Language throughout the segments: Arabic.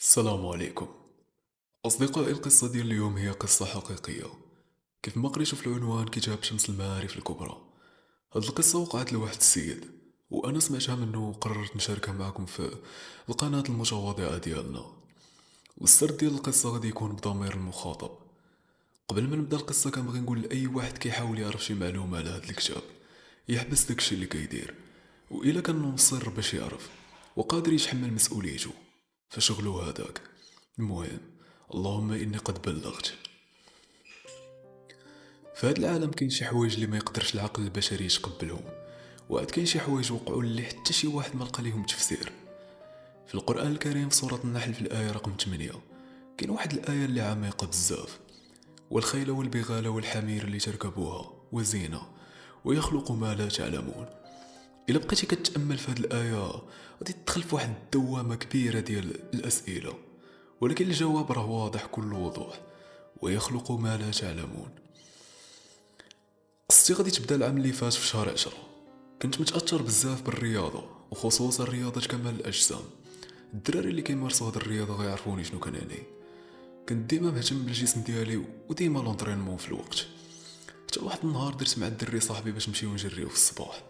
السلام عليكم أصدقائي. القصة ديال اليوم هي قصة حقيقية. كيف ما قريتو في العنوان كتاب شمس المعارف الكبرى. هاد القصة وقعت لواحد السيد، وأنا سمعتها منه وقررت نشاركها معكم في القناة المتواضعة ديالنا. والسرد ديال القصة غادي يكون بضمير المخاطب. قبل ما نبدا القصة كنبغي نقول لأي واحد كيحاول يعرف شي معلومة على هاد الكتاب يحبس داكشي اللي كيدير، وإلا كان مصر باش يعرف وقادر يتحمل مسؤوليته فشغلو هذاك. المهم، اللهم إني قد بلغت. في هذا العالم كاين شي حوايج اللي ما يقدرش العقل البشري يتقبلهم، وعاد كاين شي حوايج وقعوا اللي حتى شي واحد ما لقى ليهم تفسير. في القرآن الكريم في سورة النحل في الآية رقم 8 كاين واحد الآية اللي عميقة بزاف: والخيل والبغال والحمير اللي تركبوها وزينة ويخلق ما لا تعلمون. إلا بقيتي كتأمل في هذه الآية غادي تدخل في واحد الدوامة كبيرة ديال الأسئلة، ولكن الجواب راه واضح كل وضوح: ويخلق ما لا تعلمون. قصتي غادي تبدا العام اللي فات في شهر 10. كنت متأثر بزاف بالرياضة، وخصوصا رياضة كمال الأجسام. الدراري اللي كيمارسوا هاد الرياضة غيعرفوني شنو كنعني. كنت ديما مهتم بالجسم ديالي وديما لونطرينمون في الوقت. حتى واحد النهار درت مع الدري صاحبي باش نمشيو نجريو في الصباح.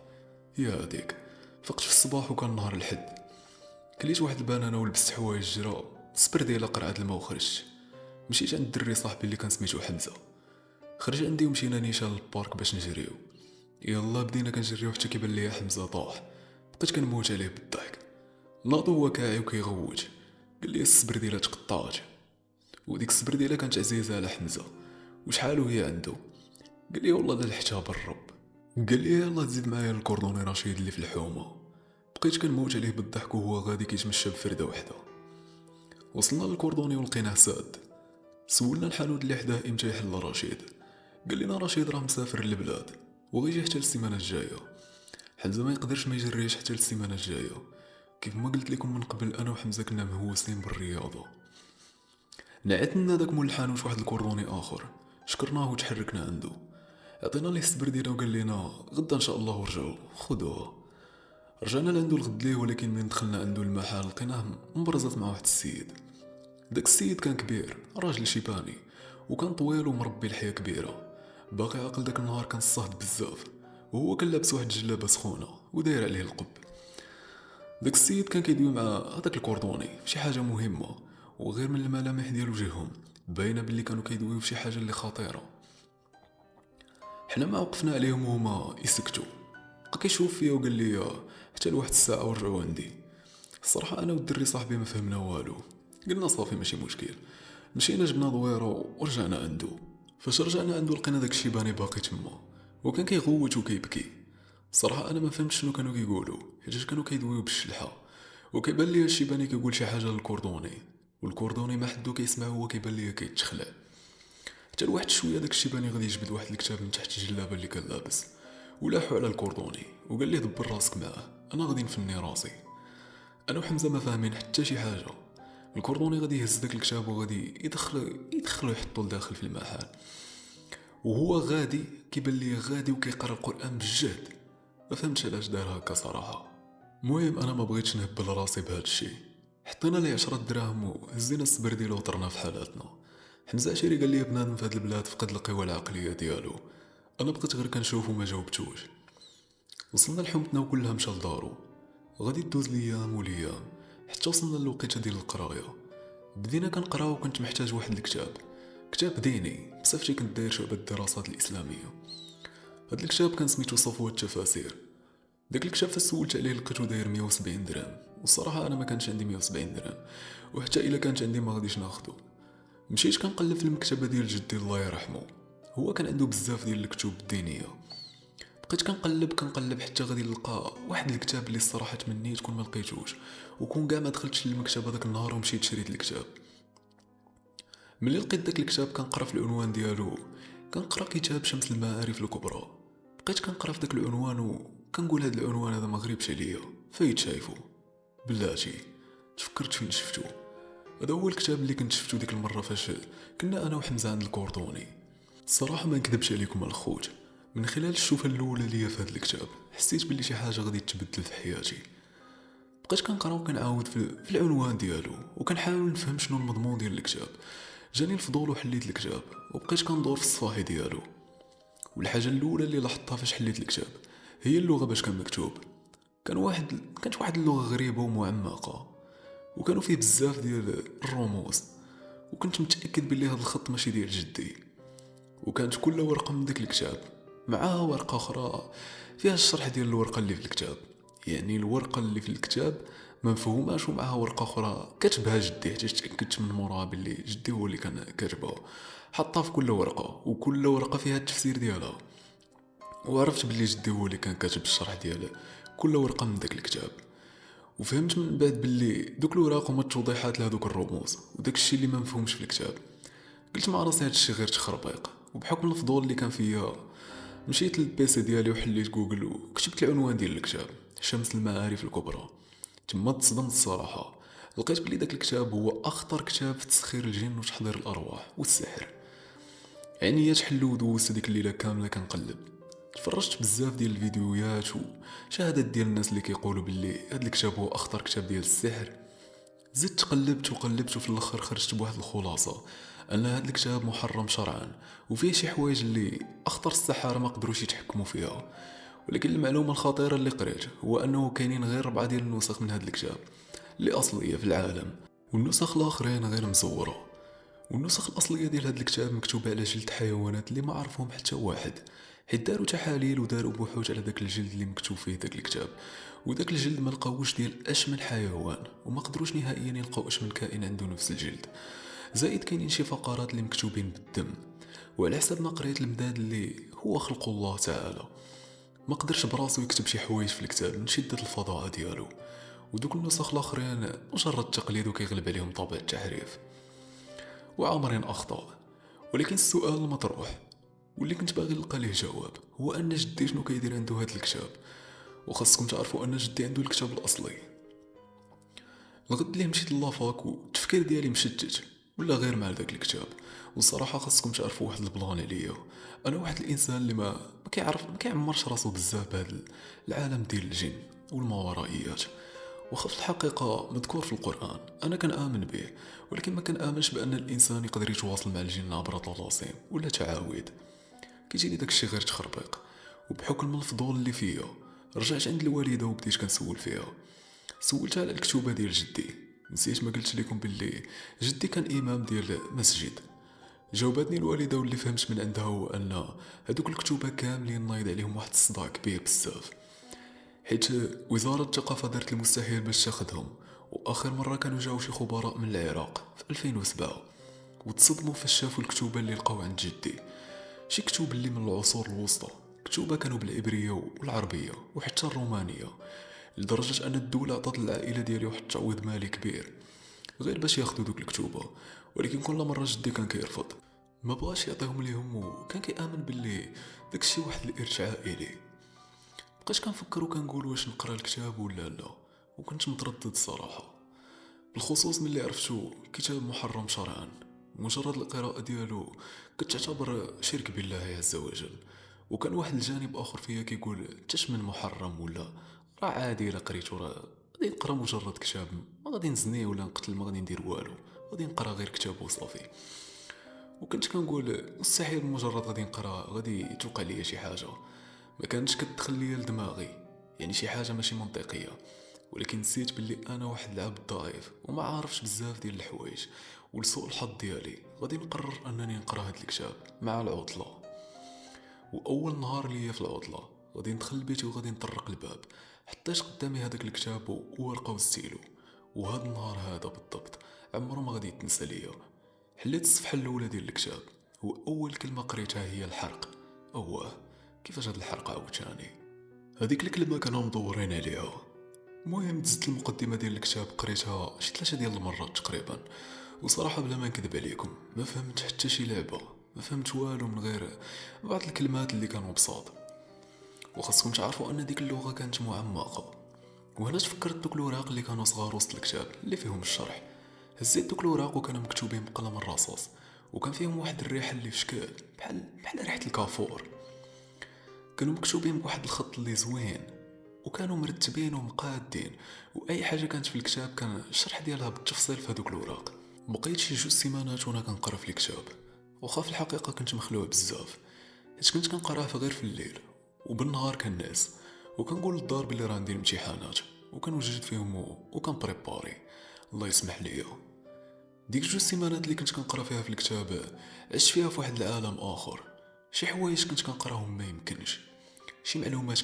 يا هاديك، فقت في الصباح وكان نهار الحد. كليت واحد البنانة ولبست حوايج جرا صبر ديال قرعة الماء وخرجت. مشيت عند الدري صاحبي اللي كان سميتو حمزة. خرج عندي ومشينا نيشان للبارك باش نجريو. يلا بدينا كنجريو حتى كيبان ليا حمزة طاح. بقيت كنموت عليه بالضحك. ناضو هو كاعي وكيغوت. قال لي الصبر ديالها تقطعات. وديك الصبر ديالها كانت عزيزة على حمزة. وشحال وهي عنده. قال لي والله لا لحتها بالرب. قال لي يلا تزيد معايا الكوردوني رشيد اللي في الحومة. بقيت كنموت عليه بالضحك وهو غادي كيتمشى بفردة وحده. وصلنا للكوردوني ولقيناه ساد. سولنا الحانوت اللي حداه امتى يحل رشيد. قال لنا رشيد راه مسافر للبلاد وغيجي حتى السيمانه الجايه. حمزه ما يقدرش ما يجريش حتى السيمانه الجايه. كيف ما قلت لكم من قبل انا وحمزه كنا مهووسين بالرياضه. نعتنا داك مول الحانوت واحد الكوردوني اخر. شكرناه وتحركنا عنده. عطينا ليه الصبر ديالنا وقال لنا غدا ان شاء الله ورجعوا خذوها. رجعنا لعندو الغد ليه، ولكن من دخلنا عنده المحل لقيناه مبرزط مع واحد السيد. داك السيد كان كبير، راجل شيباني، وكان طويل ومربي لحية كبيرة. باقي عاقل داك النهار كان صهد بزاف، وهو كان لابس واحد الجلابة سخونة وداير عليه القب. داك السيد كان كيدوي مع هداك الكوردوني فشي حاجة مهمة، وغير من الملامح ديال وجههم باينة باللي كانوا كيدويو فشي حاجة اللي خطيرة. حنا ما وقفنا عليهم وهما يسكتوا. بقى كيشوف فيا وقال لي حتى لواحد الساعة ورجعوا عندي. الصراحة أنا والدري صاحبي ما فهمنا والو. قلنا صافي ماشي مشكل. مشينا جبنا دويرة ورجعنا عنده. فاش رجعنا عنده لقينا داك الشيباني باقي تما، وكان كيغوت وكيبكي. الصراحة أنا ما فهمتش شنو كانوا كيقولوا، حيت كانوا كيدويو بالشلحة. وكيبان ليا الشيباني كيقول شي حاجة للكوردوني، والكوردوني ما حدو كيسمع هو كيبان ليا كيتخلع. حتى لواحد شوية داك الشيباني غادي يجبد واحد الكتاب من تحت الجلابة اللي كان لابس، ولاحو على الكوردوني وقال ليه دبر راسك معاه، أنا غادي نفني راسي. انا وحمزه ما فاهمين حتى شي حاجه. الكوردوني غادي يهز داك الكتاب وغادي يدخلو يحطو لداخل في المحل، وهو غادي كيبان لي غادي وكيقرا القران بالجهد. ما فهمتش علاش دار هكا صراحه. المهم انا ما بغيتش نهبل راسي بهذا الشيء. حطينا ليه 10 دراهم وهزينا الصبر ديالو وطرنا في حالاتنا. حمزه عشيري قال لي بنادم في هاد البلاد فقد القوى العقليه ديالو. انا بقيت غير كنشوف وما جاوبتوش. وصلنا لحومتنا وكلها مشى لدارو. غادي تدوز ليام وليام حتى وصلنا للوقيته ديال القرايه. بدينا كنقراو وكنت محتاج واحد الكتاب، كتاب ديني بصفتي كنت داير شعبة الدراسات الإسلامية. هاد الكتاب كان سميتو صفوة التفاسير. داك الكتاب فاش سولت عليه لقيتو داير 170 درهم، والصراحة أنا ما كانش عندي 170 درهم، وحتى إلا كانت عندي ما غاديش ناخدو. مشيت كنقلب في المكتبة ديال جدي الله يرحمه. هو كان عنده بزاف ديال الكتب الدينية. بقيت كنقلب حتى غادي نلقى واحد الكتاب اللي الصراحه تمنيت كون ما لقيتوش، وكون كاع ما دخلتش للمكتبه داك النهار ومشيت شريت الكتاب. ملي لقيت داك الكتاب كنقرا في العنوان ديالو، كنقرا كتاب شمس المعارف الكبرى. بقيت كنقرا في داك العنوان وكنقول هاد العنوان هذا ما غريبش عليا، فايت شايفو بلاتي. تفكرت فين شفتو. هذا هو الكتاب اللي كنت شفتو ديك المره فاش كنا انا وحمزه عند الكوردوني. الصراحه ما نكذبش عليكم الخوت، من خلال الشوفه الاولى ليا في هذا الكتاب حسيت بلي شي حاجه غادي تبدل في حياتي. بقيت كنقرا وكنعاود في العنوان ديالو وكنحاول نفهم شنو المضمون ديال الكتاب. جاني الفضول وحليت الكتاب وبقيت كندور في الصفاحي ديالو. والحاجه الاولى اللي لاحظتها فاش حليت الكتاب هي اللغه باش كان مكتوب. كانت واحد اللغه غريبه ومعمقه، وكانوا فيه بزاف ديال الرموز، وكنت متاكد بلي هذا الخط ماشي ديال جدي. وكانت كل ورقه من داك الكتاب معها ورقه اخرى فيها الشرح ديال الورقه اللي في الكتاب. يعني الورقه اللي في الكتاب ما مفهوماش، ومعها ورقه اخرى كتبها جدي، حتى تاكدت من موراها بلي جدي هو اللي كان كاتبها. حطها في كل ورقه، وكل ورقه فيها التفسير ديالها. وعرفت بلي جدي هو اللي كان كاتب الشرح ديال كل ورقه من داك الكتاب. وفهمت من بعد بلي دوك الوراق هما التوضيحات لهذوك الرموز وداك الشيء اللي ما مفهومش في الكتاب. قلت مع راسي هاد الشيء غير تخربيق، وبحكم الفضول اللي كان فيا مشيت للبيسي ديالي وحليت جوجل وكتبت العنوان ديال الكتاب: شمس المعارف الكبرى. تما تصدمت الصراحه، لقيت بلي داك الكتاب هو اخطر كتاب في تسخير الجن وتحضير الارواح والسحر. عينيا حلو ودوزت ديك الليله كامله كنقلب. تفرجت بزاف ديال الفيديوهات وشهادات ديال الناس اللي كيقولوا باللي هذا الكتاب هو اخطر كتاب ديال السحر. زدت قلبت وقلبت وفي الاخر خرجت بواحد الخلاصه ان هذا الكتاب محرم شرعا، وفيه شي حوايج اللي اخطر السحاره ما قدروش يتحكموا فيها. ولكن المعلومه الخطيره اللي قريت هو انه كاينين غير 4 ديال النسخ من هذا الكتاب اللي اصليه في العالم، والنسخ الاخرين غير مزوره. والنسخ الاصليه ديال هذا الكتاب مكتوبه على جلد حيوانات اللي ما عرفهم حتى واحد، حيت داروا تحاليل وداروا بحوث على داك الجلد اللي مكتوب فيه داك الكتاب. وداك الجلد ما لقاوش ديال اشمن حيوان، وما قدروش نهائيا يلقاو اشمن كائن عنده نفس الجلد. زائد كاينين شي فقرات اللي مكتوبين بالدم، وعلى حسب ما قريت المداد اللي هو خلق الله تعالى ما قدرش براسو يكتب شي حوايج في الكتاب من شده الفضاءه ديالو. ودوك النسخ الاخرين مجرد تقليد وكيغلب عليهم طابع التحريف وعامرين اخطاء. ولكن السؤال المطروح واللي كنت باغي نلقى ليه جواب هو ان جدي شنو كيدير عنده هذا الكتاب. وخاصكم تعرفوا ان جدي عنده الكتاب الاصلي. الغد اللي مشيت لافاك والتفكير ديالي مشتت ولا غير مع داك الكتاب. والصراحه خاصكم تعرفوا واحد البلان عليا: انا واحد الانسان اللي ما كيعمرش راسو بزاف بهذا العالم ديال الجن والماورائيات. وخا في الحقيقه مذكور في القران انا كنآمن به، ولكن ما كنآمنش بان الانسان يقدر يتواصل مع الجن عبر طلاسم ولا تعاويذ. كيجيني داك الشيء غير تخربيق. وبحكم الفضول اللي فيا رجعت عند الوالده وبديت كنسول فيها. سولتها على الكتوبه ديال جدي. نسيت ما قلت لكم باللي جدي كان امام ديال مسجد. جاوبتني الوالده واللي فهمت من عندها هو ان هذوك الكتوبه كاملين نايض عليهم واحد الصداع كبير بزاف، حيت وزاره الثقافه دارت المستحيل باش تاخذهم. واخر مره كانوا جاو شي خبراء من العراق في 2007 وتصدموا فاش شافوا الكتوبه اللي لقاو عند جدي. شي كتب اللي من العصور الوسطى، كتوبه كانوا بالعبريه والعربيه وحتى الرومانيه، لدرجه ان الدوله عطات للعائله ديالي واحد التعويض مالي كبير غير باش ياخذوا دوك الكتوبه. ولكن كل مره جدي كان كيرفض، ما بغاش يعطيهم ليهم، وكان كيامن باللي داكشي واحد الارث عائلي. بقيت كنفكر وكنقول واش نقرا الكتاب ولا لا، وكنت متردد الصراحه، بالخصوص ملي عرفتو كتاب محرم شرعا. مجرد القراءة ديالو كتعتبر شرك بالله عز وجل. وكان واحد الجانب اخر فيا كيقول تشمن محرم ولا راه عادي الا قريتو، راه غادي نقرا مجرد كتاب، ما غادي نزني ولا نقتل، ما غادي ندير والو، غادي نقرا غير كتاب وصافي. وكنت كنقول مستحيل مجرد غادي نقرا غادي توقع ليا شي حاجه، ما كانتش كتدخل ليا لدماغي، يعني شي حاجه ماشي منطقيه. ولكن نسيت باللي انا واحد العبد ضعيف وما عارفش بزاف ديال الحوايج، ولسوء الحظ ديالي غادي نقرر انني نقرا هاد الكتاب مع العطله. واول نهار ليا في العطله غادي ندخل لبيتي وغادي نطرق الباب، حطيت قدامي هذاك الكتاب وورقه وستيلو. وهذا النهار هذا بالضبط عمره ما غادي يتنسى ليا. حليت الصفحه الاولى ديال الكتاب، واول كلمه قريتها هي الحرق. اوه كيفاش هاد الحرق عاوتاني؟ هذيك الكلمه كانوا مدورين عليها. المهم دزت المقدمه ديال الكتاب قريتها شي 3 ديال المرات تقريبا، وصراحه بلا ما نكذب عليكم ما فهمت حتى شي لعبه، ما فهمت والو من غير بعض الكلمات اللي كانوا بساط. وخاصكم تعرفوا ان ديك اللغه كانت معمقه. وهنا تفكرت دوك الوراق اللي كانوا صغار وسط الكتاب اللي فيهم الشرح. هزيت دوك الوراق وكانوا مكتوبين بقلم الرصاص، وكان فيهم واحد الريحه اللي في شكل بحال ريحه الكافور. كانوا مكتوبين بواحد الخط اللي زوين وكانوا مرتبين ومقادين، واي حاجه كانت في الكتاب كان الشرح ديالها بالتفصيل في هذوك الوراق. بقيت شي 2 سيمانات وانا كنقرا في الكتاب، وخا في الحقيقه كنت مخلوع بزاف، حيت كنت كنقراه غير في الليل، وبالنهار كنعس وكنقول للدار بلي راه عندي الامتحانات، وكنوجد فيهم وكنبريباري. الله يسمح ليا. ديك 2 سيمانات اللي كنت كنقرا فيها في الكتاب عشت فيها في واحد العالم اخر. شي حوايج كنت كنقراهم ما يمكنش، شي معلومات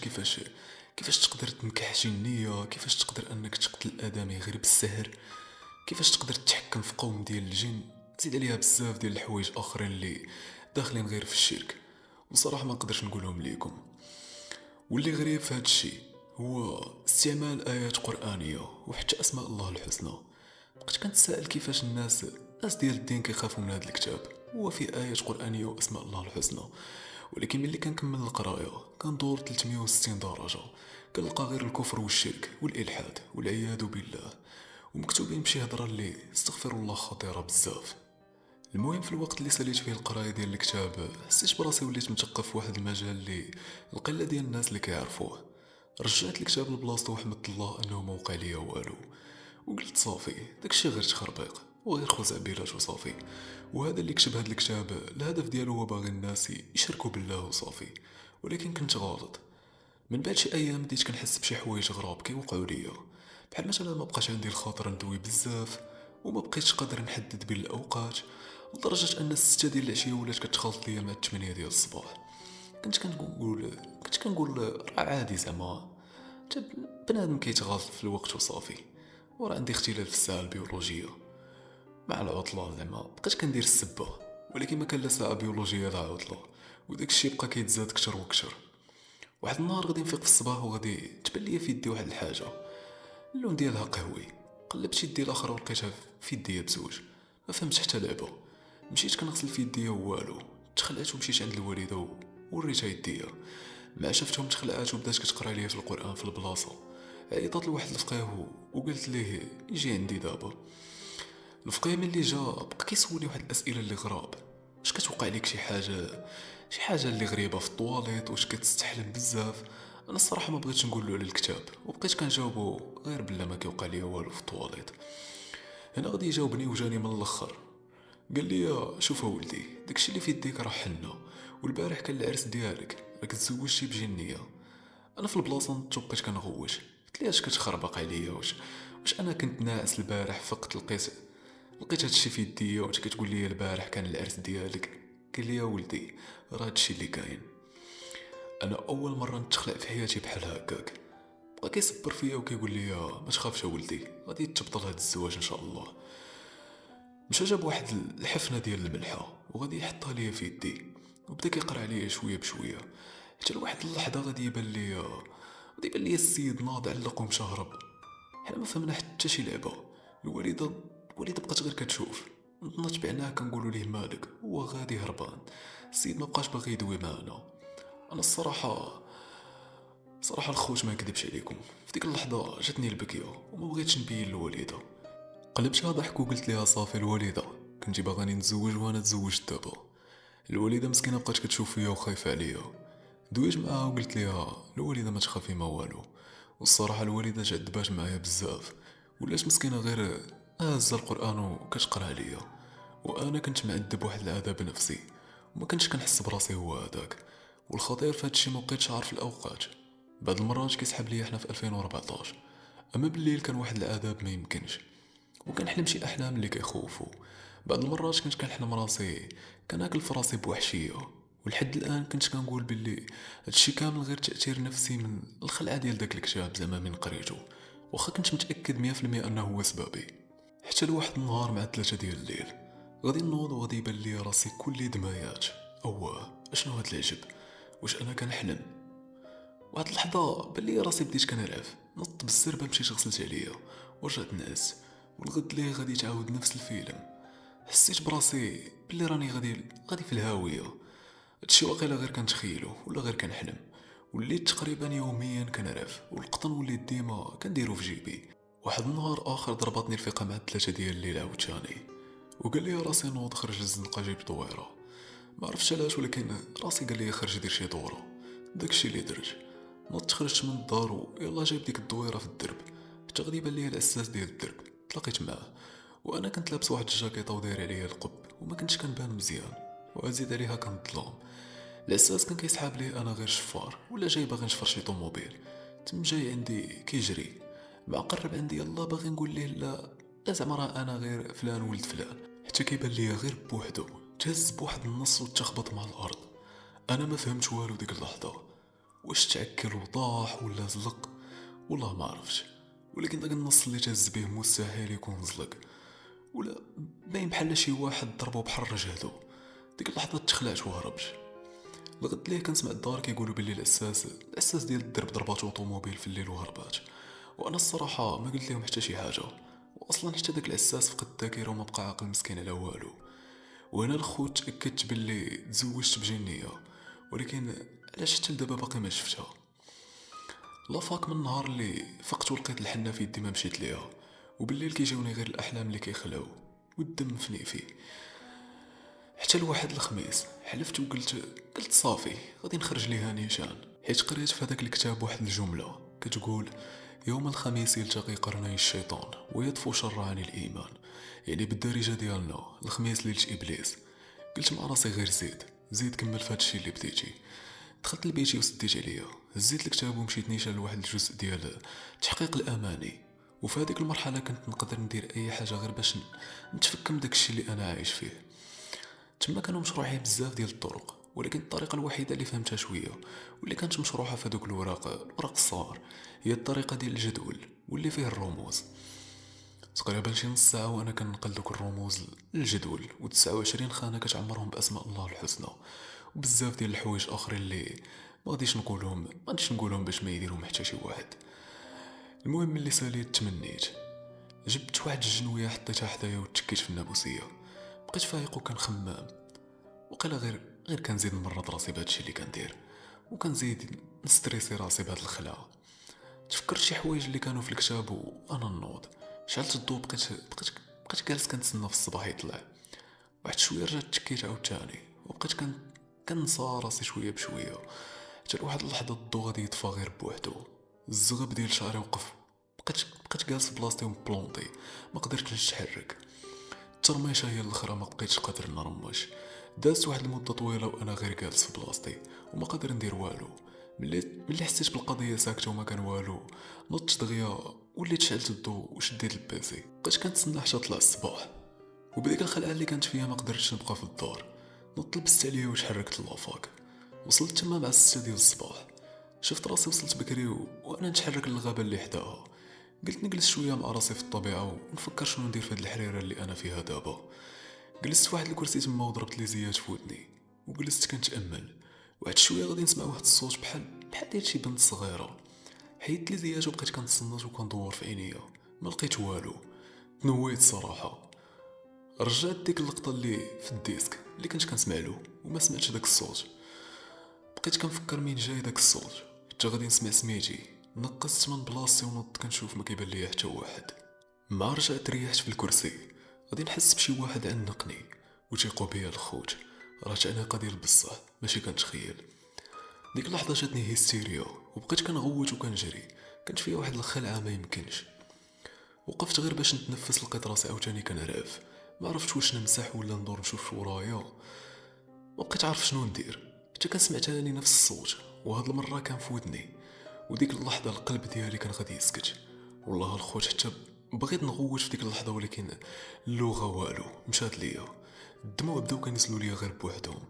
كيفاش تقدر تنكح شي نية، كيفاش تقدر انك تقتل ادمي غير بالسحر، كيفاش تقدر تتحكم في قوم ديال الجن، زيد عليها بزاف ديال الحوايج اخرين اللي داخلين غير في الشرك، وصراحه ما نقدرش نقولهم ليكم. واللي غريب في هذا الشيء هو استعمال ايات قرانيه وحتى اسماء الله الحسنى. بقيت كنتسائل كيفاش الناس ديال الدين كيخافوا من هذا الكتاب، هو فيه ايات قرانيه واسماء الله الحسنى، ولكن ملي كنكمل القرايه كندور 360 درجه، كنلقى غير الكفر والشرك والالحاد والعياذ بالله، ومكتوبين بشي هضره اللي استغفر الله خطيره بزاف. المهم في الوقت اللي ساليت فيه القرايه ديال الكتاب حسيت براسي وليت مثقف في واحد المجال اللي القله ديال الناس اللي كيعرفوه. رجعت الكتاب لبلاصتو وحمدت الله انه ما وقع ليا والو، وقلت صافي داكشي غير تخربيق وغير خزعبيلات وصافي. وهذا اللي كتب هذا الكتاب الهدف ديالو هو باغي الناس يشركوا بالله وصافي، ولكن كنت غلط. من بعد شي ايام بديت كنحس بشي حوايج غراب كيوقعوا ليا، بحال مثلا ما بقاش عندي الخاطر ندوي بزاف، وما بقيتش قادر نحدد بين الاوقات، لدرجه ان 6 ديال العشيه ولات كتخلط ليا مع 8 ديال الصباح. كنت كنقول كنت كنقول راه عادي زعما حتى بنادم كيتغلط في الوقت وصافي، وراه عندي اختلال في الساعه البيولوجيه مع العطله، زعما بقيت كندير السبه، ولكن ما كان لا ساعه بيولوجيه لا عطله، وداك الشيء بقى كيتزاد كتر وكتر. واحد النهار غادي نفيق في الصباح وغادي تبان ليا في يدي واحد الحاجه اللون ديالها قهوي. قلبت يدي الاخرى ولقيتها في يدي بزوج، ما فهمتش حتى لعبه. مشيت كنغسل في يدي والو، تخلعت ومشيت عند الوالده وريتها يديا. مع شفتهم تخلعات وبدات كتقرا ليا في القران في البلاصه. عيطات لواحد الفقيه وقلت ليه يجي عندي دابا. الفقيه ملي جا بقى كيسولني واحد الاسئله اللي غراب. واش كتوقع لك شي حاجه اللي غريبه في الطواليت؟ واش كتستحلم بزاف؟ انا الصراحه ما بغيتش نقول له على الكتاب، وبقيت كنجاوبو غير بلا ما كيوقع ليا والو في الطواليت. هنا غادي يجاوبني وجاني من الاخر، قال لي شوف ولدي، داكشي اللي في يديك راه حنه، والبارح كان العرس ديالك، راك تزوجتي بجنيه. انا في البلاصه نط بقيت كنغوش، قلت لي اش كتخربق عليا؟ واش انا كنت ناعس البارح فقت لقيت هادشي في يديا وانت كتقول لي البارح كان العرس ديالك؟ قال لي يا ولدي راه هادشي اللي كاين. انا اول مره نتخلع في حياتي بحال هكاك. بقى كيصبر فيا وكيقول لي ما تخافش يا ولدي، غادي تبطل هاد الزواج ان شاء الله. مشى جاب واحد الحفنه ديال الملحه وغادي يحطها ليا في يدي، وبدا كيقرا عليا شويه بشويه، حتى لواحد اللحظه غادي يبان لي السيد ناض علق ومشى هرب. حنا ما فهمنا حتى شي لعبه. الوالده بقات غير كتشوف. نضنا تبعناه كنقولوا ليه مالك، هو غادي هربان. السيد ما بقاش باغي يدوي معنا. انا صراحه الخوت ما نكذبش عليكم، في ديك اللحظه جاتني البكيه وما بغيتش نبين للوالده. قلبتها ضحك وقلت لها صافي الوالده، كنتي باغاني نتزوج وانا تزوجت دابا. الوالده مسكينه بقات كتشوف فيا وخايفه عليا. دويت معاها وقلت لها الوالده ما تخافي ما والو. والصراحه الوالده تعذبات معايا بزاف، ولات مسكينه غير هازه القران وكتقرا عليا، وانا كنت معذب واحد العذاب نفسي وما كنتش كنحس براسي هو هذاك. والخطير في هادشي ما بقيتش عارف الاوقات. بعض المرات كيسحب ليا حنا في 2014، اما بالليل كان واحد العذاب ما يمكنش، وكنحلم شي احلام اللي كيخوفوا. بعض المرات كنت كنحلم راسي كناكل في راسي بوحشيه، ولحد الان كنت كنقول باللي هادشي كامل غير تاثير نفسي من الخلعه ديال داك الكتاب زعما من قريته، واخا كنت متاكد 100% انه هو سببي. حتى لواحد النهار مع 3 ديال الليل غادي نوض وغادي يبان لي راسي كل دمايات. اشنو هاد العجب؟ واش انا كنحلم؟ واحد اللحظه بان لي راسي بديت كنرعف، نط بالزربه مشيت غسلت عليا ورجعت نعس. والغد ليه غادي تعاود نفس الفيلم. حسيت براسي بلي راني غادي في الهاويه. هادشي واقيلا غير كنتخيلو ولا غير كنحلم. وليت تقريبا يوميا كنعرف، والقطن وليت ديما كنديرو في جيبي. واحد النهار اخر ضربتني الفيقه مع 3 ديال الليل عاوتاني، وقال لي راسي نوض خرج الزنقه جيب دويره. ما عرفتش علاش ولكن راسي قال لي خرج دير شي دوره. داكشي اللي درت. نوضت خرجت من الدار ويلا جايب ديك الدويره في الدرب، حتى غادي يبان ليا الاساس ديال الدرب. تلاقيت معاه وانا كنت لابس واحد الجاكيطه وداير عليا القب وما كنتش كنبان مزيان، وازيد عليها كان الظلام. العساس كان كيسحاب ليه انا غير شفار ولا جاي باغي نشفر شي طوموبيل. تم جاي عندي كيجري مع قرب عندي يلا باغي نقول ليه لا زعما راه انا غير فلان ولد فلان، حتى كيبان ليا غير بوحدو تهز بواحد النص وتخبط مع الارض. انا ما فهمتش والو ديك اللحظه، واش تعكر وطاح ولا زلق والله ما عرفتش، ولكن داك النص اللي تهز به مستحيل يكون زلق، ولا باين بحال شي واحد ضربو بحال رجهدو. ديك اللحظه تخلعت وهربت. الغد ليه كنسمع الدار كيقولوا بلي الاساس ديال الدرب ضربات اوطوموبيل في الليل وهربات، وانا الصراحه ما قلت لهم حتى شي حاجه، واصلا حتى داك العساس فقد الذاكره وما بقى عاقل مسكين على والو. وهنا الخوت تاكدت باللي تزوجت بجنيه، ولكن علاش حتى لدابا باقي ما شفتها. لا فاك من النهار اللي فقت ولقيت الحنه في يدي ما مشيت ليها، وبالليل كيجوني غير الاحلام اللي كيخلاو والدم فنيفي. حتى لواحد الخميس حلفت قلت صافي غادي نخرج ليها نيشان، حيت قريت في هذاك الكتاب واحد الجمله كتقول يوم الخميس يلتقي قرني الشيطان ويطفو شر عن الايمان، يعني بالدارجه ديالنا الخميس ليله ابليس. قلت مع راسي غير زيد كمل في هادشي اللي بديتي. دخلت لبيتي وسديت عليا، هزيت الكتاب ومشيت نيشان لواحد الجزء ديال تحقيق الاماني. وفي هذيك المرحله كنت نقدر ندير اي حاجه غير باش نتفك من داكشي اللي انا عايش فيه. تما كانوا مشروحين بزاف ديال الطرق، ولكن الطريقه الوحيده اللي فهمتها شويه واللي كانت مشروحه في هذوك الوراق الصغار هي الطريقه ديال الجدول واللي فيه الرموز. تقريبا شي نص ساعه وانا كنقل دوك الرموز للجدول، و29 خانه كتعمرهم باسماء الله الحسنى وبزاف ديال الحوايج اخرين اللي ما غاديش نقولهم باش ما يديرهم حتى شي واحد. المهم اللي ساليت تمنيت، جبت واحد الجنويه حطيتها حدايا وتكيت في الناموسيه. بقيت فايق وكنخمام، وقيلا غير كنزيد نمرض راسي بهادشي اللي كندير، وكنزيد نستريسي راسي بهاد الخلعه. تفكرت شي حوايج اللي كانوا في الكتاب وانا نوض، شعلت الضو، بقيت جالس كنتسنى في الصباح يطلع. واحد شويه رجعت تكيت عاوتاني وبقيت كنصا راسي شويه بشويه، حتى لواحد اللحظه الضو غادي يطفى غير بوحدو. الزغب ديال شعري وقف، بقيت جالس في بلاصتي ومبلونطي، ما قدرتش نتحرك. الترميشه هي الاخرى ما بقيتش قادر نرمش. دازت واحد المده طويله وانا غير جالس في بلاصتي وما قادر ندير والو. ملي حسيت بالقضيه ساكته وما كان والو، نضت دغيا وليت شعلت الضو وشديت البيسي. بقيت كنتسنى حتى طلع الصباح، وبديك الخلعه اللي كانت فيها ما قدرتش نبقى في الدار. نضت لبست عليا وتحركت لافاك. وصلت تما مع 6 ديال الصباح. شفت راسي وصلت بكري وانا نتحرك للغابه اللي حداها. قلت نجلس شويه مع راسي في الطبيعه ونفكر شنو ندير في هاد الحريره اللي انا فيها دابا. جلست في واحد الكرسي تما وضربت لي زيات في ودني وجلست كنتامل. واحد شويه غادي نسمع واحد الصوت بحال ديال شي بنت صغيره. حيدت لي زيات وبقيت كنتصنت وكندور في عينيا، ما لقيت والو. تنويت صراحه. رجعت ديك اللقطه اللي في الديسك اللي كنت كنسمع له وما سمعتش داك الصوت. بقيت كنفكر مين جاي داك الصوت، حتى غادي نسمع سميتي. نقصت من بلاصتي ونضت كنشوف ما كيبان ليا حتى واحد. مع رجعت ريحت في الكرسي غادي نحس بشي واحد عنقني وتيقو بيا الخوت. راه تعنيقه ديال بصح ماشي كنتخيل. ديك اللحظه جاتني هيستيريا وبقيت كنغوت وكنجري. كانت فيا واحد الخلعه ما يمكنش. وقفت غير باش نتنفس، لقيت راسي عاوتاني كنرعف. ما عرفتش واش نمسح ولا ندور نشوف ورايا، ما بقيت عارف شنو ندير. حتى كنسمع تاني نفس الصوت وهاد المره كان في ودني. وديك اللحظه القلب ديالي كان غادي يسكت. والله الخوت حتى بغيت نغوت في ديك اللحظه، ولكن اللغه والو مشات ليا. الدموع بداو كينزلوا ليا غير بوحدهم.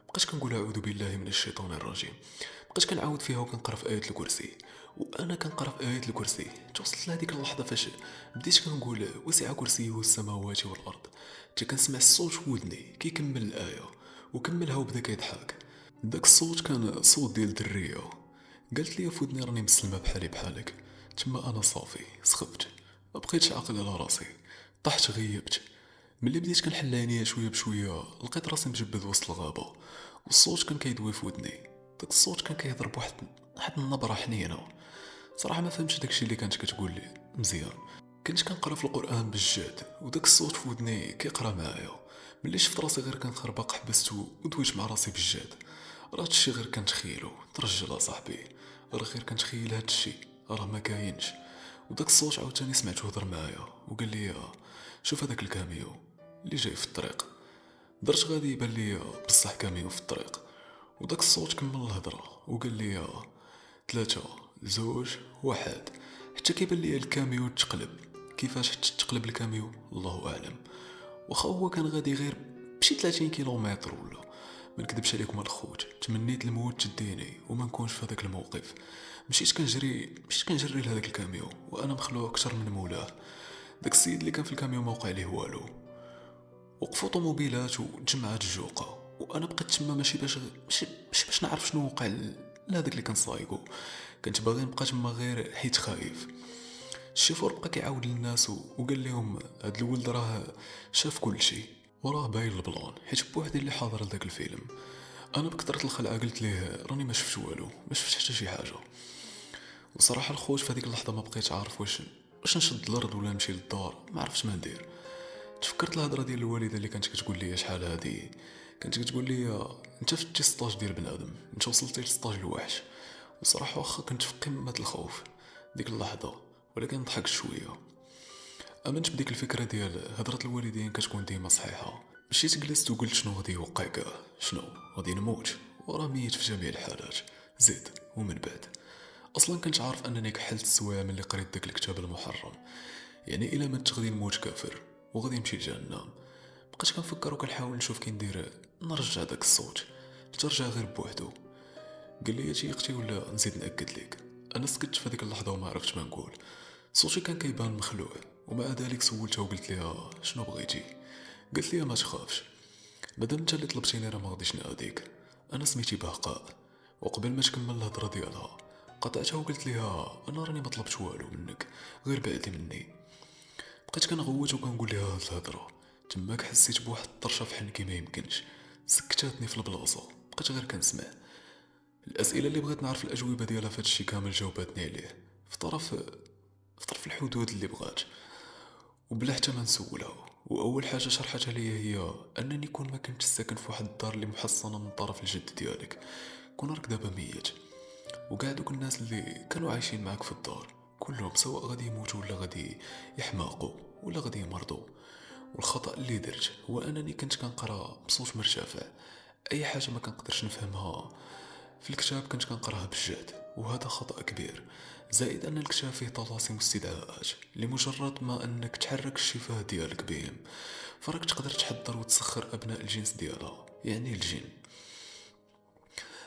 بقيت كنقول اعوذ بالله من الشيطان الرجيم. بقيت كنعاود فيها وكنقرا في ايه الكرسي، وانا كنقرا في ايه الكرسي. توصلت لهاديك اللحظه فاش بديت كنقول وسع كرسيه السماوات والارض. حتى كنسمع الصوت في ودني كيكمل الايه وكملها وبدا كيضحك. داك الصوت كان صوت ديال دريه. قالت لي في ودني راني مسلمه بحالي بحالك. تما انا صافي سخبت، ما بقيتش عاقل على راسي. طحت غيبت. ملي بديت كنحل عينيا شويه بشويه لقيت راسي مجبد وسط الغابه، والصوت كان كيدوي في ودني. داك الصوت كان كيهضر بواحد النبره حنينه. صراحه ما فهمتش داكشي اللي كانت كتقول لي مزيان. كنت كنقرا في القران بالجد وداك الصوت في ودني كيقرا معايا. ملي شفت راسي غير كنخربق حبست ودويت مع راسي بالجد. راه هادشي غير كنتخيلو. ترجل صاحبي، راه غير كنتخيل هاد الشي راه ما كاينش. وداك الصوت عاوتاني سمعته هضر معايا وقال لي شوف هذاك الكاميو اللي جاي في الطريق. درت غادي يبان لي بصح كاميو في الطريق، وداك الصوت كمل الهضره وقال لي 3 2 1. حتى كيبان لي الكاميو تقلب. كيفاش حتى تقلب الكاميو الله اعلم. واخا هو كان غادي غير بشي 30 كيلومتر ولا. ما نكذبش عليكم الخوت، تمنيت الموت تديني وما نكونش في هذاك الموقف. مشيت كنجري لهذاك الكاميو وانا مخلوع اكثر من مولاه. داك السيد اللي كان في الكاميو ما وقع ليه والو. وقفوا طوموبيلات وتجمعات الجوقه وانا بقيت تما ماشي باش نعرف شنو وقع لهذاك اللي كان سايقو. كنت باغي نبقى تما غير حيت خايف. الشيفور بقى كيعاود للناس وقال لهم هاد الولد راه شاف كل شيء وراه باين البلان حيت بوحدي اللي حاضر لذاك الفيلم. انا بكثرة الخلعه قلت ليه راني ما شفتش والو، ما شفتش حتى شي حاجه. وصراحه الخوت في هذيك اللحظه ما بقيتش عارف واش نشد الارض ولا نمشي للدار، ما عرفتش ما ندير. تفكرت الهضره ديال الوالده اللي كانت كتقول لي شحال هادي، كانت كتقول لي انت فتي ستاج ديال بنادم، انت وصلتي لستاج الوحش. وصراحه واخا كنت في قمه الخوف ديك اللحظه، ولكن ضحكت شويه. امنت بديك الفكره ديال هضره الوالدين كتكون ديما صحيحه. مشيت جلست وقلت شنو غادي يوقع كاع، شنو غادي نموت وراه ميت في جميع الحالات. زيد ومن بعد اصلا كنت عارف انني كحلت السوايع ملي قريت داك الكتاب المحرم. يعني الا مت غادي نموت كافر وغادي نمشي لجهنم. بقيت كنفكر وكنحاول نشوف كي ندير نرجع داك الصوت ترجع غير بوحدو. قال لي تيقتي ولا نزيد ناكد لك. انا سكت في هذيك اللحظه وما عرفتش ما نقول. صوتي كان كيبان مخلوع ومع ذلك سولتها وقلت لها شنو بغيتي. قالت لي ما تخافش، مادام انت اللي طلبتيني راه ما غاديش نعاوديك. انا سميتي بهقاء. وقبل ما تكمل الهضره ديالها قطعتها وقلت لها انا راني ما طلبت والو منك، غير بعدي مني. بقيت كنغوت وكنقول لها هاد الهضره. تماك حسيت بواحد الطرشه في حنكي ما يمكنش، سكتاتني في البلاصه. بقيت غير كنسمع. الاسئله اللي بغيت نعرف الاجوبه ديالها في هادشي كامل جاوباتني عليه في طرف الحدود اللي بغات وبلا حتى ما نسولها. واول حاجه شرحتها لي هي انني كون ما كنتش ساكن في واحد الدار اللي محصنه من طرف الجد ديالك، كون راك دابا ميت. وكاع دوك الناس اللي كانوا عايشين معاك في الدار كلهم سواء غادي يموتوا ولا غادي يحماقوا ولا غادي يمرضوا. والخطا اللي درت هو انني كنت كنقرا بصوت مرتفع. اي حاجه ما كنقدرش نفهمها في الكتاب كنت كنقراها بالجهد، وهذا خطأ كبير. زائد أن الكتاب فيه طلاسم واستدعاءات لمجرد ما أنك تحرك الشفاه ديالك بهم فراك تقدر تحضر وتسخر أبناء الجنس ديالها يعني الجن.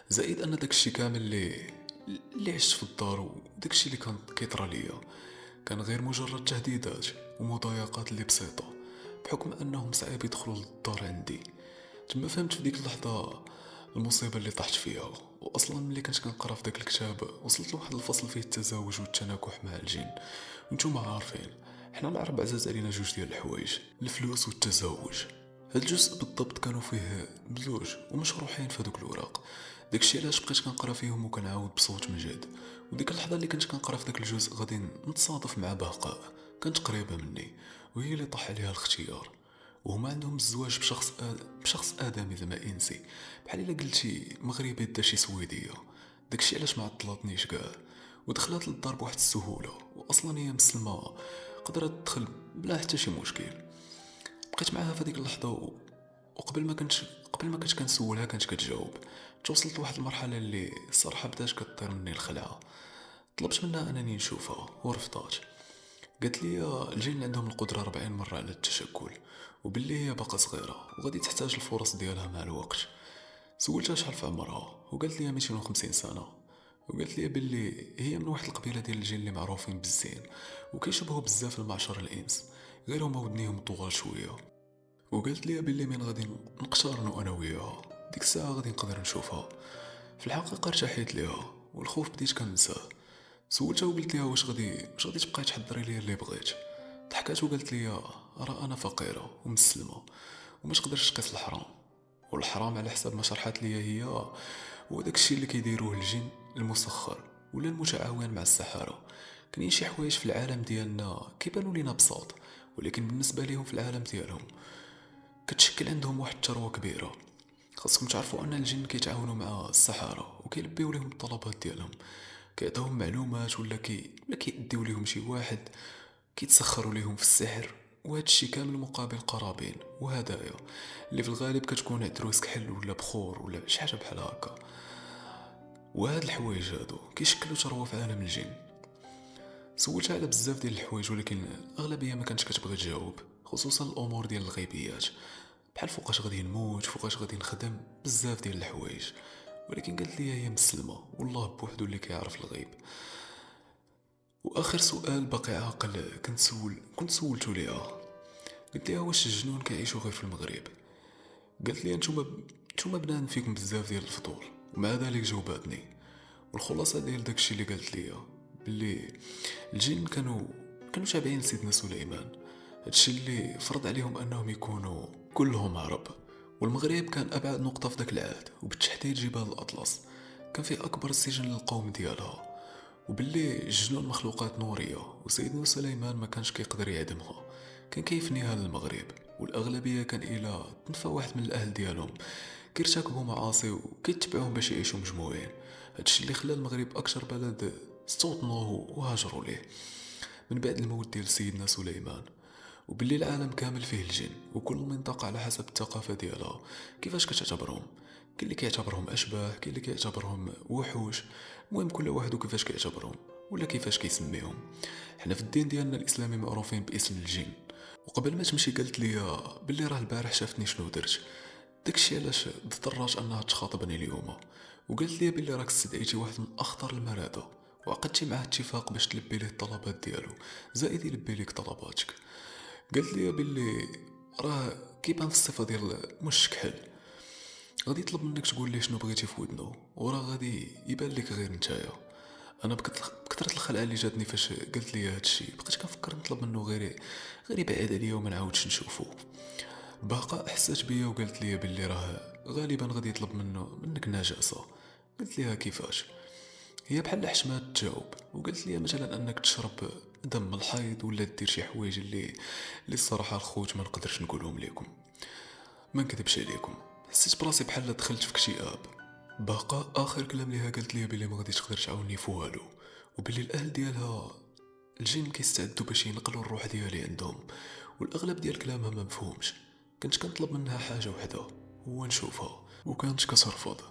زائد أن داك الشي كامل اللي عشت في الدار وداك الشي اللي كان كيطرى ليا كان غير مجرد تهديدات ومضايقات اللي بسيطة بحكم أنهم صعيب يدخلوا للدار عندي. تما فهمت في ديك اللحظة المصيبة اللي طحت فيها. واصلا ملي كنت كنقرا في داك الكتاب وصلت لواحد الفصل فيه التزاوج والتناكح مع الجن. وانتم عارفين حنا العرب عزاز علينا جوج ديال الحوايج، الفلوس والتزاوج. هاد الجزء بالضبط كانوا فيه بزوج ومشروحين في هذوك الوراق. داكشي علاش بقيت كنقرا فيهم وكنعاود بصوت مجهد. وديك اللحظه اللي كنت كنقرا في داك الجزء غادي نتصادف مع بهقاء كانت قريبه مني وهي اللي طاح عليها الاختيار. وهما عندهم الزواج بشخص ادمي زعما انسي، بحال الا قلتي مغربي دا شي سويديه. داكشي علاش ما عطلاتنيش كاع ودخلت للدار بواحد السهوله. واصلا هي مسلمه قدرت تدخل بلا حتى شي مشكل. بقيت معاها في هذيك اللحظه قبل ما كنت كنسولها كانت كتجاوب. توصلت لواحد المرحله اللي الصراحه بدات كطير مني الخلعه. طلبت منها انني نشوفها ورفضات. قالت لي الجن عندهم القدرة 40 مرة على التشكل وباللي هي باقا صغيرة وغادي تحتاج الفرص ديالها مع الوقت. سولتها شحال في عمرها وقالت لي 250 سنة. وقالت لي باللي هي من واحد القبيلة ديال الجن اللي معروفين بالزين وكيشبهوا بزاف المعشر الانس، غير هما ودنيهم طوال شوية. وقالت لي باللي من غادي نقترنوا انا وياها ديك الساعة غادي نقدر نشوفها. في الحقيقة ارتحيت ليها والخوف بديت كنساه. سولتها وقلت لها واش غادي تبقاي تحضري لي اللي بغيت. ضحكات وقالت لي راه انا فقيره ومسلمه وما تقدرش تقيس الحرام. والحرام على حسب ما شرحت لي هي هو داكشي اللي كيديروه الجن المسخر ولا المتعاون مع السحرة. كاينين شي حوايج في العالم ديالنا كيبانوا لينا بساط، ولكن بالنسبه ليهم في العالم ديالهم كتشكل عندهم واحد الثروه كبيره. خاصكم تعرفوا ان الجن كيتعاونوا مع السحرة وكيلبيو لهم الطلبات ديالهم. كيعطيوهم معلومات ولا كيديو ليهم شي واحد كيتسخروا ليهم في السحر، وهذا الشيء كامل مقابل قرابين وهدايا اللي في الغالب كتكون عدروس كحل ولا بخور ولا شي حاجه بحال هكا. وهاد الحوايج هادو كيشكلوا ثروه في عالم الجن. سولت على بزاف ديال الحوايج ولكن الاغلبيه ما كانتش كتبغي تجاوب، خصوصا الامور ديال الغيبيات بحال فوقاش غادي نموت، فوقاش غادي نخدم، بزاف ديال الحوايج. ولكن قالت لي هي مسلمه والله بوحدو اللي كيعرف الغيب. واخر سؤال باقي عاقل كنت سولتو ليها، قلت لها واش الجنون كيعيشوا غير في المغرب؟ قالت لي نتوما بنان فيكم بزاف ديال الفضول، ومع ذلك جاوباتني. والخلاصه ديال داكشي اللي قالت لي باللي الجن كانوا تابعين سيدنا سليمان، هادشي اللي فرض عليهم انهم يكونوا كلهم عرب. والمغرب كان ابعد نقطه في ذاك العهد، وبالتحديد جبال الاطلس كان فيه اكبر سجن للقوم ديالها. وباللي الجنون مخلوقات نوريه، وسيدنا سليمان ما كانش كيقدر يعدمها، كان كيفنيها للمغرب. والاغلبيه كان الى تنفى واحد من الاهل ديالهم كيرتكبوا معاصي وكيتبعوهم باش يعيشوا مجموعين. هادشي اللي خلى المغرب اكثر بلد استوطنوه وهاجروا ليه من بعد الموت ديال سيدنا سليمان. وباللي العالم كامل فيه الجن، وكل منطقة على حسب الثقافة ديالها كيفاش كتعتبرهم. كاين اللي كيعتبرهم اشباح، كاين اللي كيعتبرهم وحوش، المهم كل واحد وكيفاش كيعتبرهم ولا كيفاش كيسميهم. حنا في الدين ديالنا الاسلامي معروفين باسم الجن. وقبل ما تمشي قالت لي باللي راه البارح شافتني شنو درت، داكشي علاش اضطرات انها تخاطبني اليوم. وقالت لي باللي راك استدعيتي واحد من اخطر المرضى وعقدتي معاه اتفاق باش تلبي ليه الطلبات ديالو زائد يلبي ليك طلباتك. قالت لي باللي راه كيبان في الصفه ديال مش كحل، غادي يطلب منك تقول ليه شنو بغيتي في ودنو، وراه غادي يبان لك غير نتايا. انا بكثرة الخلعه اللي جاتني فاش قالت لي هادشي بقيت كنفكر نطلب منه غير يبعد عليا وما نعاودش نشوفو. باقا حسات بيا وقالت لي باللي راه غالبا غادي يطلب منك نجاسه. قلت لها كيفاش؟ هي بحال حشمات تجاوب، وقالت لي مثلا انك تشرب دم الحيض ولا دير شي حوايج اللي الصراحه الخوت ما نقدرش نقولهم لكم. ما نكذبش عليكم، حسيت براسي بحال دخلت في اكتئاب. باقا اخر كلام ليها قالت لي بلي ما غاديش تقدر تعاوني في والو، وبلي الاهل ديالها الجن كيستعدوا باش ينقلوا الروح ديالي عندهم، والاغلب ديال كلامها ما مفهومش. كنت كنطلب منها حاجه وحده هو نشوفها، وكانت كترفض.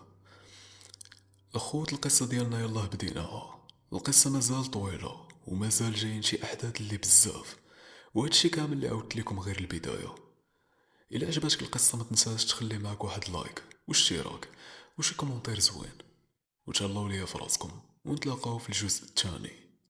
اخوت القصه ديالنا يلاه بديناها، القصه مازال طويله ومازال جايين شي احداث اللي بزاف، وهادشي كامل اللي عاودت لكم غير البدايه. الا عجبتك القصه ما تنساش تخلي معك واحد لايك واشتراك وشي كومونتير زوين، وتهلاو ليا في راسكم، ونتلاقاو في الجزء الثاني.